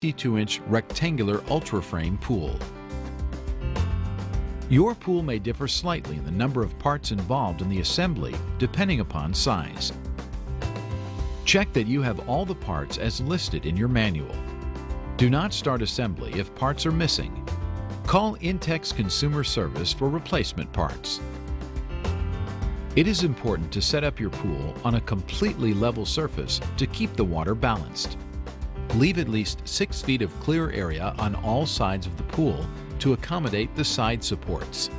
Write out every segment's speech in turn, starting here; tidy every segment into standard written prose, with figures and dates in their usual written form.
52-inch rectangular ultra frame pool. Your pool may differ slightly in the number of parts involved in the assembly depending upon size. Check that you have all the parts as listed in your manual. Do not start assembly if parts are missing. Call Intex Consumer Service for replacement parts. It is important to set up your pool on a completely level surface to keep the water balanced. Leave at least 6 feet of clear area on all sides of the pool to accommodate the side supports.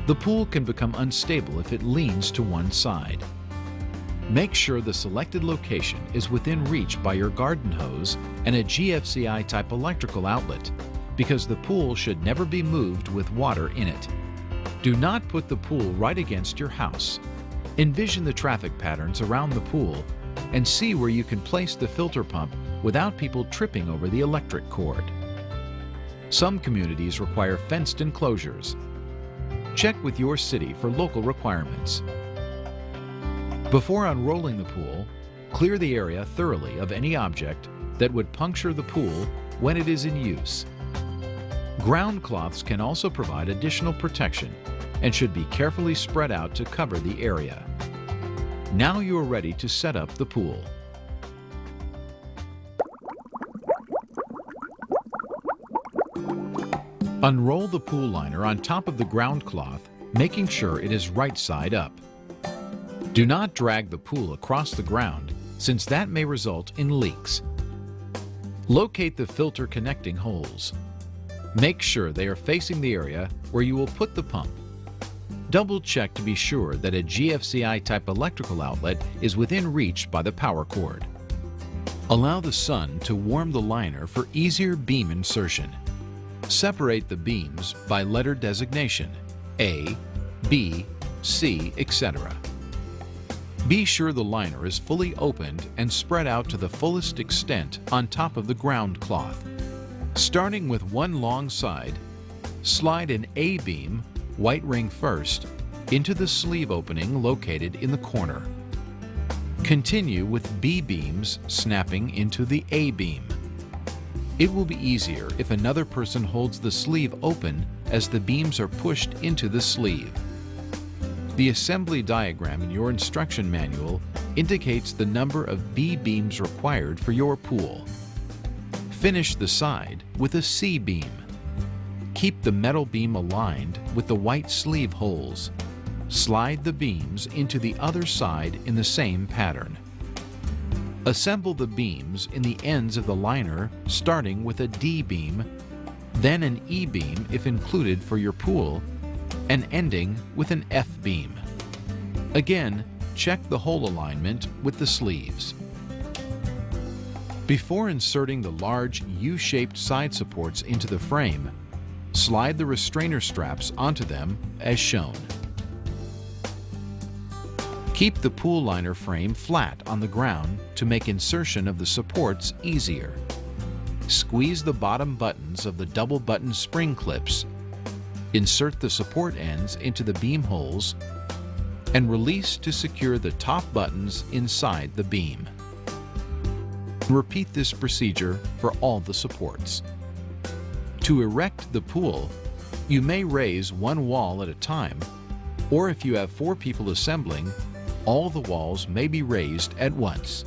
The pool can become unstable if it leans to one side. Make sure the selected location is within reach by your garden hose and a GFCI-type electrical outlet, because the pool should never be moved with water in it. Do not put the pool right against your house. Envision the traffic patterns around the pool and see where you can place the filter pump without people tripping over the electric cord. Some communities require fenced enclosures. Check with your city for local requirements. Before unrolling the pool, clear the area thoroughly of any object that would puncture the pool when it is in use. Ground cloths can also provide additional protection and should be carefully spread out to cover the area. Now you are ready to set up the pool. Unroll the pool liner on top of the ground cloth, making sure it is right side up. Do not drag the pool across the ground, since that may result in leaks. Locate the filter connecting holes. Make sure they are facing the area where you will put the pump. Double check to be sure that a GFCI-type electrical outlet is within reach by the power cord. Allow the sun to warm the liner for easier beam insertion. Separate the beams by letter designation, A, B, C, etc. Be sure the liner is fully opened and spread out to the fullest extent on top of the ground cloth. Starting with one long side, slide an A beam, white ring first, into the sleeve opening located in the corner. Continue with B beams snapping into the A beam. It will be easier if another person holds the sleeve open as the beams are pushed into the sleeve. The assembly diagram in your instruction manual indicates the number of B beams required for your pool. Finish the side with a C beam. Keep the metal beam aligned with the white sleeve holes. Slide the beams into the other side in the same pattern. Assemble the beams in the ends of the liner, starting with a D beam, then an E beam if included for your pool, and ending with an F beam. Again, check the hole alignment with the sleeves. Before inserting the large U-shaped side supports into the frame, slide the restrainer straps onto them as shown. Keep the pool liner frame flat on the ground to make insertion of the supports easier. Squeeze the bottom buttons of the double button spring clips. Insert the support ends into the beam holes and release to secure the top buttons inside the beam. Repeat this procedure for all the supports. To erect the pool, you may raise one wall at a time, or if you have 4 people assembling, all the walls may be raised at once.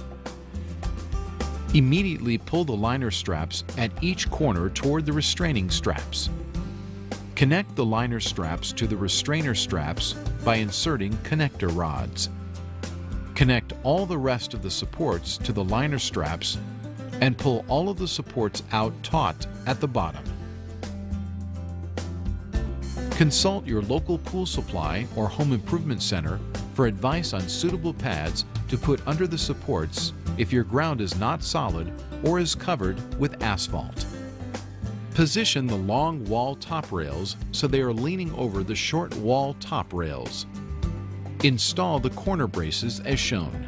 Immediately pull the liner straps at each corner toward the restraining straps. Connect the liner straps to the restrainer straps by inserting connector rods. Connect all the rest of the supports to the liner straps and pull all of the supports out taut at the bottom. Consult your local pool supply or home improvement center for advice on suitable pads to put under the supports if your ground is not solid or is covered with asphalt. Position the long wall top rails so they are leaning over the short wall top rails. Install the corner braces as shown.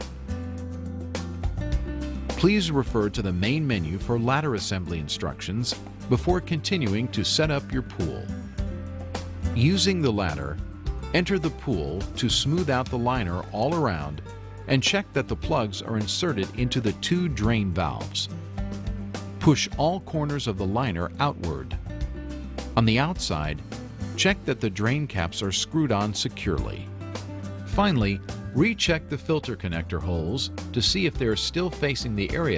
Please refer to the main menu for ladder assembly instructions before continuing to set up your pool. Using the ladder, enter the pool to smooth out the liner all around and check that the plugs are inserted into the 2 drain valves. push all corners of the liner outward. On the outside, check that the drain caps are screwed on securely. Finally, recheck the filter connector holes to see if they are still facing the area